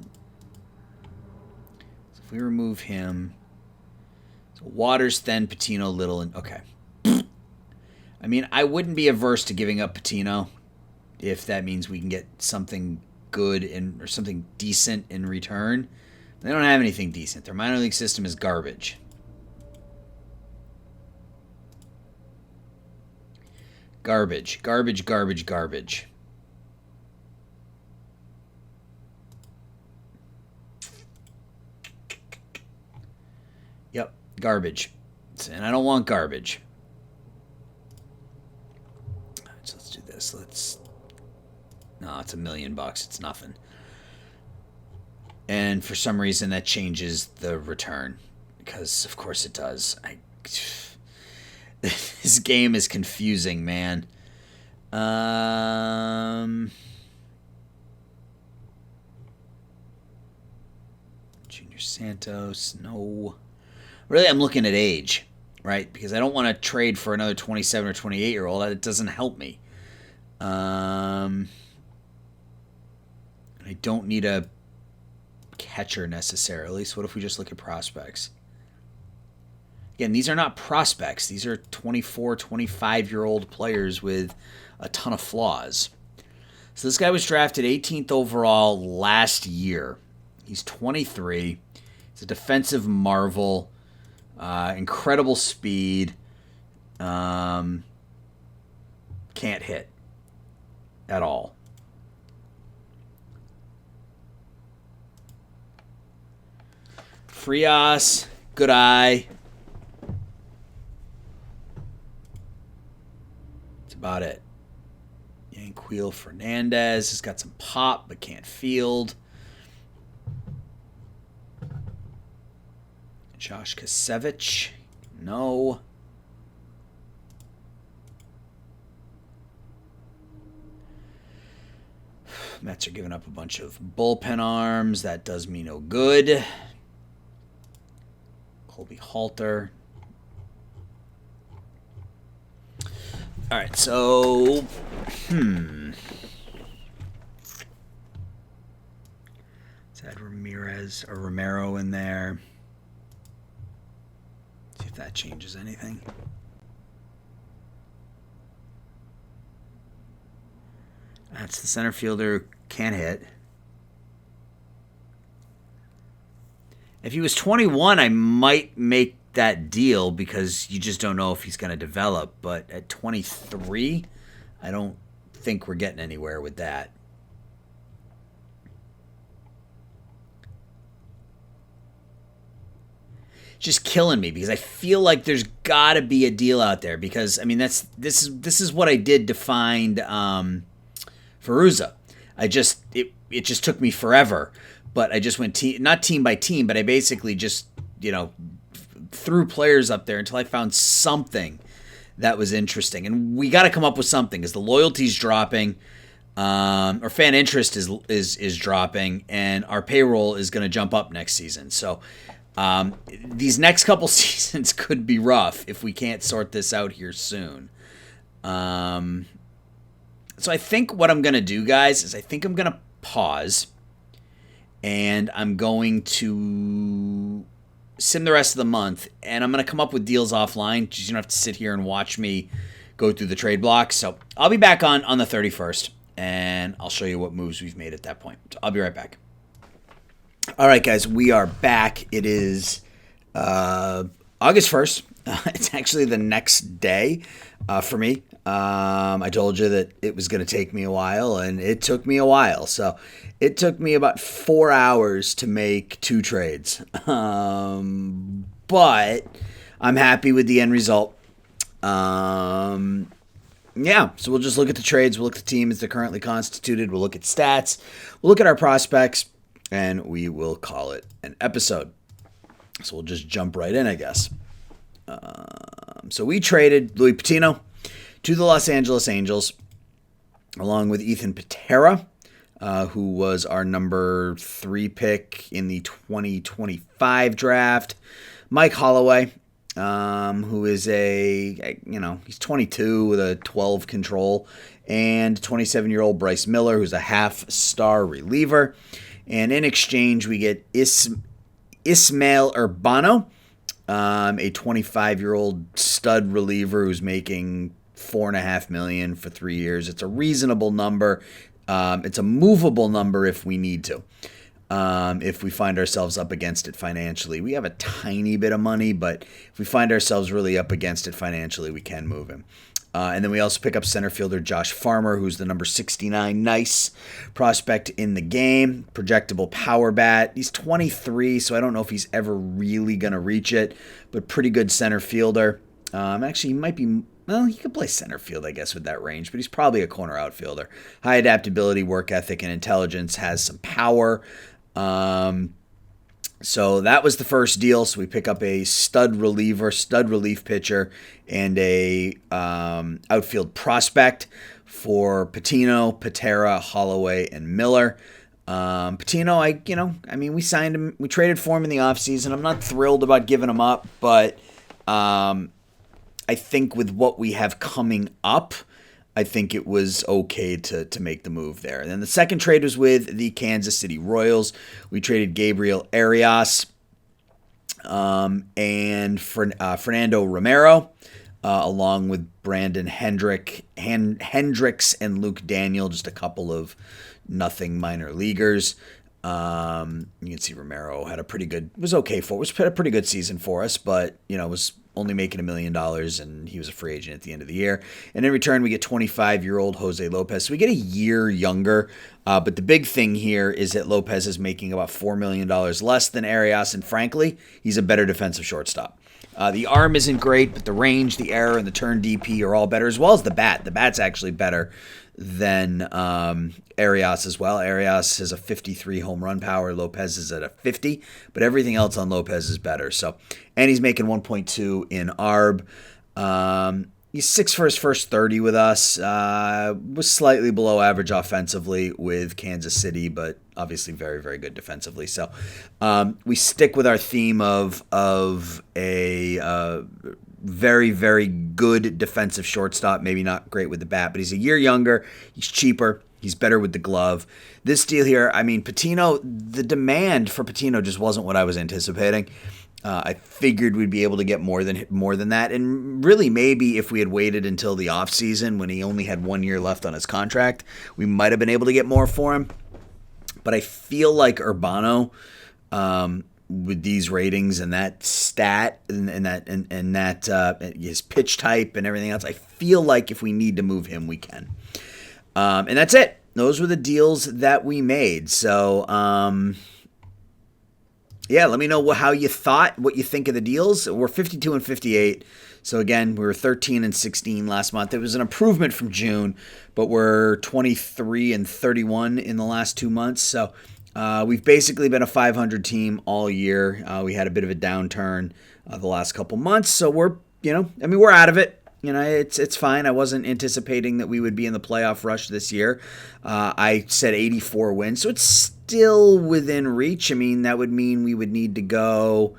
So if we remove him... So Waters, Then, Patino, Little, and... Okay. I mean, I wouldn't be averse to giving up Patino if that means we can get something good or something decent in return. They don't have anything decent. Their minor league system is garbage. Garbage, garbage, garbage, garbage. Yep, garbage. And I don't want garbage. So let's do this. No, it's $1 million. It's nothing. And for some reason that changes the return. Because of course it does. This game is confusing, man. Junior Santos, no. Really, I'm looking at age, right? Because I don't want to trade for another 27 or 28-year-old. That doesn't help me. I don't need a catcher necessarily. So what if we just look at prospects? Again, these are not prospects. These are 24, 25-year-old players with a ton of flaws. So this guy was drafted 18th overall last year. He's 23. He's a defensive marvel. Incredible speed. Can't hit at all. Frias, good eye. About it. Yanquiel Fernandez has got some pop but can't field. Josh Kasevich, no. Mets are giving up a bunch of bullpen arms. That does me no good. Colby Halter. All right, so, let's add Ramirez or Romero in there. See if that changes anything. That's the center fielder, can't hit. If he was 21, I might make that deal because you just don't know if he's going to develop. But at 23, I don't think we're getting anywhere with that. Just killing me because I feel like there's got to be a deal out there because I mean this is what I did to find Ferruzza. It just took me forever, but I just went not team by team, but I basically just threw players up there until I found something that was interesting. And we got to come up with something because the loyalty's dropping, or fan interest is dropping, and our payroll is going to jump up next season. So these next couple seasons could be rough if we can't sort this out here soon. So I think what I'm going to do, guys, is I think I'm going to pause, and I'm going to sim the rest of the month, and I'm going to come up with deals offline. Just you don't have to sit here and watch me go through the trade blocks. So I'll be back on the 31st, and I'll show you what moves we've made at that point. So I'll be right back. All right, guys, we are back. It is August 1st. It's actually the next day for me. I told you that it was going to take me a while, and it took me a while. So it took me about 4 hours to make 2 trades. But I'm happy with the end result. Yeah, so we'll just look at the trades. We'll look at the team as they're currently constituted. We'll look at stats. We'll look at our prospects, and we will call it an episode. So we'll just jump right in, I guess. So we traded Louis Patino to the Los Angeles Angels, along with Ethan Patera, who was our number 3 pick in the 2025 draft. Mike Holloway, who is he's 22 with a 12 control, and 27-year-old Bryce Miller, who's a half-star reliever. And in exchange, we get Ismael Urbano, a 25-year-old stud reliever who's making $4.5 million for 3 years. It's a reasonable number. It's a movable number if we need to. If we find ourselves up against it financially. We have a tiny bit of money, but if we find ourselves really up against it financially, we can move him. And then we also pick up center fielder Josh Farmer, who's the number 69 nice prospect in the game. Projectable power bat. He's 23, so I don't know if he's ever really going to reach it, but pretty good center fielder. Actually, he might be... Well, he could play center field, I guess, with that range, but he's probably a corner outfielder. High adaptability, work ethic, and intelligence. Has some power. So that was the first deal. So we pick up a stud relief pitcher, and a outfield prospect for Patino, Patera, Holloway, and Miller. Patino, we signed him. We traded for him in the offseason. I'm not thrilled about giving him up, but I think with what we have coming up, I think it was okay to make the move there. And then the second trade was with the Kansas City Royals. We traded Gabriel Arias and Fernando Romero, along with Brandon Hendricks and Luke Daniel, just a couple of nothing minor leaguers. You can see Romero had a pretty good season for us, but was only making $1 million, and he was a free agent at the end of the year. And in return, we get 25-year-old Jose Lopez. So we get a year younger. But the big thing here is that Lopez is making about $4 million less than Arias, and frankly, he's a better defensive shortstop. The arm isn't great, but the range, the error, and the turn DP are all better, as well as the bat. The bat's actually better than Arias as well. Arias has a 53 home run power. Lopez is at a 50, but everything else on Lopez is better. So, and he's making 1.2 in ARB. He's 6 for his first 30 with us. Was slightly below average offensively with Kansas City, but obviously very, very good defensively. So we stick with our theme of a very, very good defensive shortstop. Maybe not great with the bat, but he's a year younger. He's cheaper. He's better with the glove. This deal here, Patino, the demand for Patino just wasn't what I was anticipating. I figured we'd be able to get more than that. And really, maybe if we had waited until the offseason when he only had 1 year left on his contract, we might have been able to get more for him. But I feel like Urbano, with these ratings and that stat and that his pitch type and everything else, I feel like if we need to move him, we can. And that's it. Those were the deals that we made. So, yeah, let me know what you think of the deals. We're 52 and 58. So again, we were 13 and 16 last month. It was an improvement from June, but we're 23 and 31 in the last 2 months. So We've basically been a 500 team all year. We had a bit of a downturn the last couple months, so we're out of it. It's fine. I wasn't anticipating that we would be in the playoff rush this year. I said 84 wins, so it's still within reach. I mean, that would mean we would need to go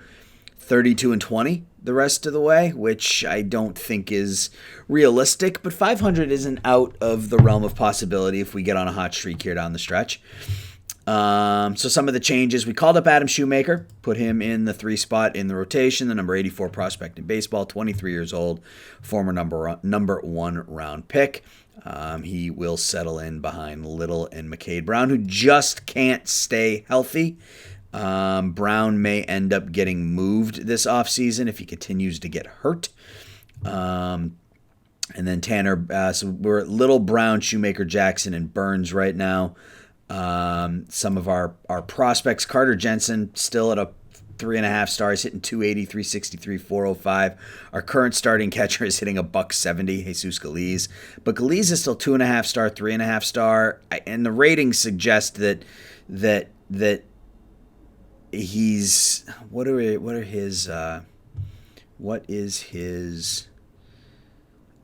32-20 the rest of the way, which I don't think is realistic, but 500 isn't out of the realm of possibility if we get on a hot streak here down the stretch. So some of the changes, we called up Adam Shoemaker, put him in the 3 spot in the rotation, the number 84 prospect in baseball, 23 years old, former number 1 round pick. He will settle in behind Little and McCade Brown, who just can't stay healthy. Brown may end up getting moved this offseason if he continues to get hurt. And then Tanner, so we're at Little, Brown, Shoemaker, Jackson, and Burns right now. Some of our prospects, Carter Jensen, still at a 3.5 stars, hitting 280, 363, 405. Our current starting catcher is hitting a $170, Jesus Galiz. But Galiz is still 2.5 star, 3.5 star, and the ratings suggest that he's what is his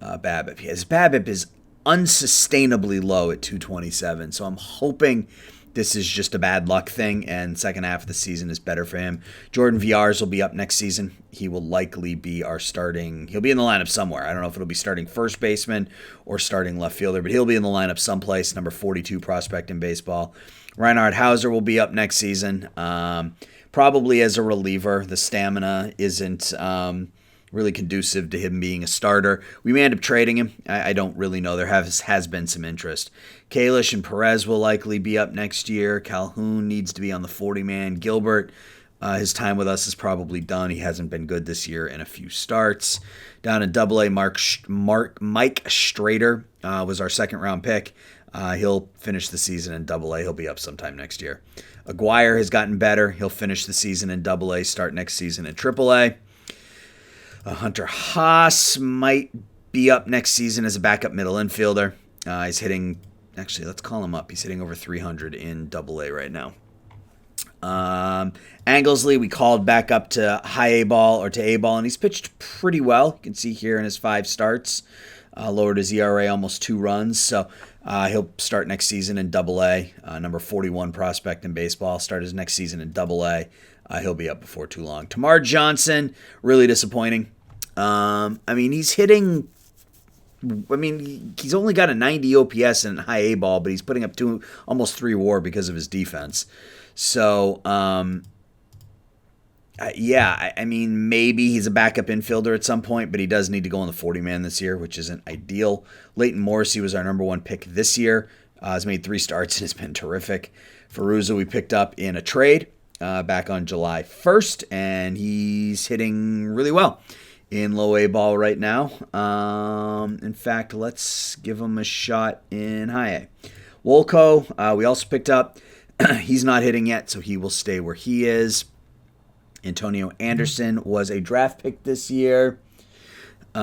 BABIP? His BABIP is unsustainably low at 227. So I'm hoping this is just a bad luck thing and second half of the season is better for him. Jordan Viars will be up next season. He will likely be our starting. He'll be in the lineup somewhere. I don't know if it'll be starting first baseman or starting left fielder, but he'll be in the lineup someplace, number 42 prospect in baseball. Reinhard Hauser will be up next season, probably as a reliever. The stamina isn't really conducive to him being a starter. We may end up trading him. I don't really know. There has been some interest. Kalish and Perez will likely be up next year. Calhoun needs to be on the 40-man. Gilbert, his time with us is probably done. He hasn't been good this year in a few starts. Down in Double-A, Mike Strader was our second-round pick. He'll finish the season in Double-A. He'll be up sometime next year. Aguirre has gotten better. He'll finish the season in Double-A, start next season in Triple-A. Hunter Haas might be up next season as a backup middle infielder. He's hitting, actually, let's call him up. He's hitting over 300 in Double-A right now. Anglesey, we called back up to high A ball or to A ball, and he's pitched pretty well. You can see here in his 5 starts, lowered his ERA almost 2 runs. So he'll start next season in Double-A. Number 41 prospect in baseball. Start his next season in Double-A. He'll be up before too long. Tamar Johnson, really disappointing. He's hitting. He's only got a 90 OPS in high A ball, but he's putting up almost 3 WAR because of his defense. So, maybe he's a backup infielder at some point, but he does need to go on the 40-man this year, which isn't ideal. Leighton Morrissey was our number 1 pick this year. Has made 3 starts and has been terrific. Ferruzza we picked up in a trade back on July 1st, and he's hitting really well in low A ball right now. In fact, let's give him a shot in high A. Wolko, we also picked up. He's not hitting yet, so he will stay where he is. Antonio Anderson was a draft pick this year. He's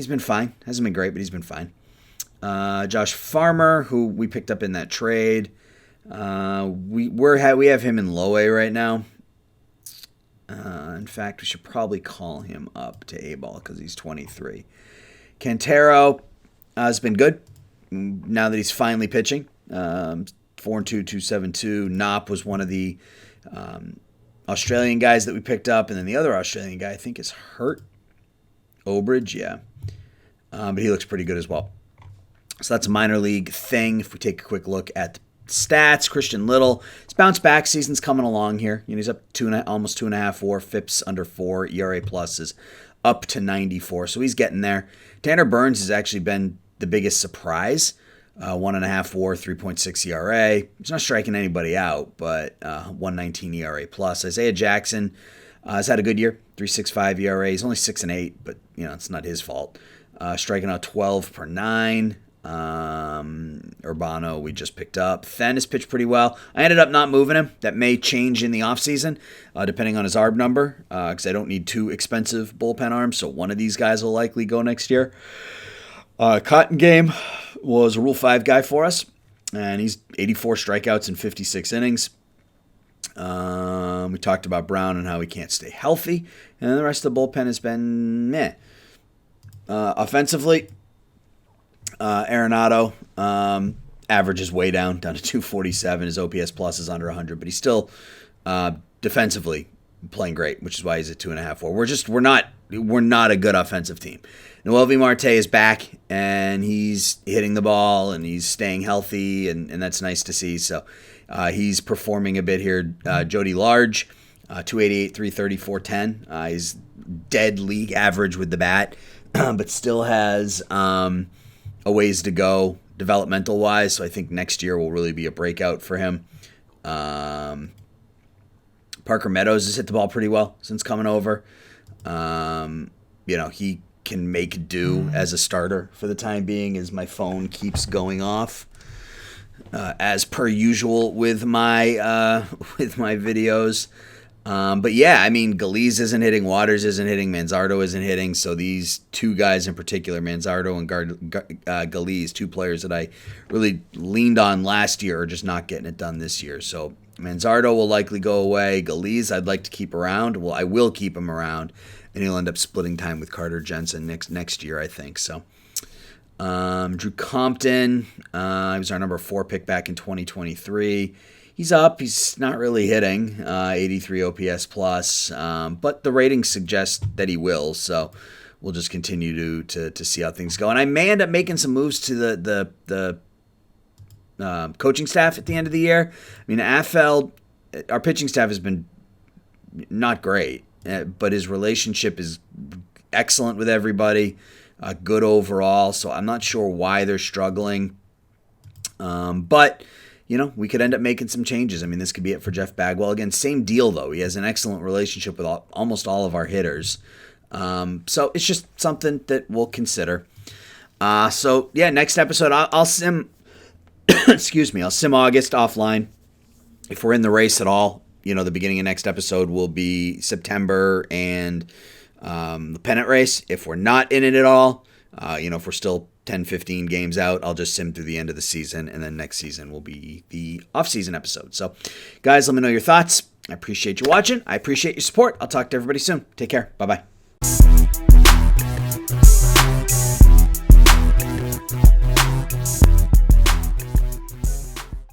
been fine. Hasn't been great, but he's been fine. Josh Farmer, who we picked up in that trade. We have him in low A right now. In fact, we should probably call him up to A ball because he's 23. Cantero has been good now that he's finally pitching. 4-2, 2.72. Knopp was one of the Australian guys that we picked up, and then the other Australian guy I think is hurt. Obridge, yeah. But he looks pretty good as well. So that's a minor league thing. If we take a quick look at the stats, Christian Little, his bounce back season's coming along here. He's up almost 2.5 WAR, FIPS under 4, ERA plus is up to 94, so he's getting there. Tanner Burns has actually been the biggest surprise. 1.5 WAR, 3.6 ERA. He's not striking anybody out, but 1.19 ERA plus. Isaiah Jackson has had a good year, 3.65 ERA. He's only 6-8, but it's not his fault. Striking out 12 per 9. Urbano we just picked up. Then has pitched pretty well. I ended up not moving him. That may change in the offseason, depending on his ARB number, because I don't need 2 expensive bullpen arms, so one of these guys will likely go next year. Cotton Game was a Rule 5 guy for us. and he's 84 strikeouts in 56 innings. We talked about Brown and how he can't stay healthy, and the rest of the bullpen has been meh. Offensively, Arenado, average is way down to 247. His OPS plus is under 100, but he's still defensively playing great, which is why he's at 2.5 WAR. We're not a good offensive team. Noelvi Marte is back, and he's hitting the ball, and he's staying healthy, and that's nice to see. So he's performing a bit here. Jody Large, 288, 330, 410. He's dead league average with the bat, but still has a ways to go developmental-wise. So I think next year will really be a breakout for him. Parker Meadows has hit the ball pretty well since coming over. He can make do as a starter for the time being, as my phone keeps going off, as per usual with my videos. But yeah, I mean, Galiz isn't hitting, Waters isn't hitting, Manzardo isn't hitting. So these two guys in particular, Manzardo and Galiz, two players that I really leaned on last year, are just not getting it done this year. So Manzardo will likely go away. Galiz I'd like to keep around. Well, I will keep him around, and he'll end up splitting time with Carter Jensen next year, I think. So Drew Compton, he was our number 4 pick back in 2023. He's up. He's not really hitting, 83 OPS plus, but the ratings suggest that he will. So we'll just continue to see how things go. And I may end up making some moves to the coaching staff at the end of the year. I mean, Affeld, our pitching staff has been not great, but his relationship is excellent with everybody, good overall. So I'm not sure why they're struggling, but we could end up making some changes. I mean, this could be it for Jeff Bagwell. Again, same deal, though. He has an excellent relationship with almost all of our hitters. So it's just something that we'll consider. So, yeah, next episode, I'll sim... excuse me, I'll sim August offline. If we're in the race at all, the beginning of next episode will be September and the pennant race. If we're not in it at all, if we're still 10, 15 games out, I'll just sim through the end of the season, and then next season will be the off-season episode. So, guys, let me know your thoughts. I appreciate you watching. I appreciate your support. I'll talk to everybody soon. Take care. Bye-bye.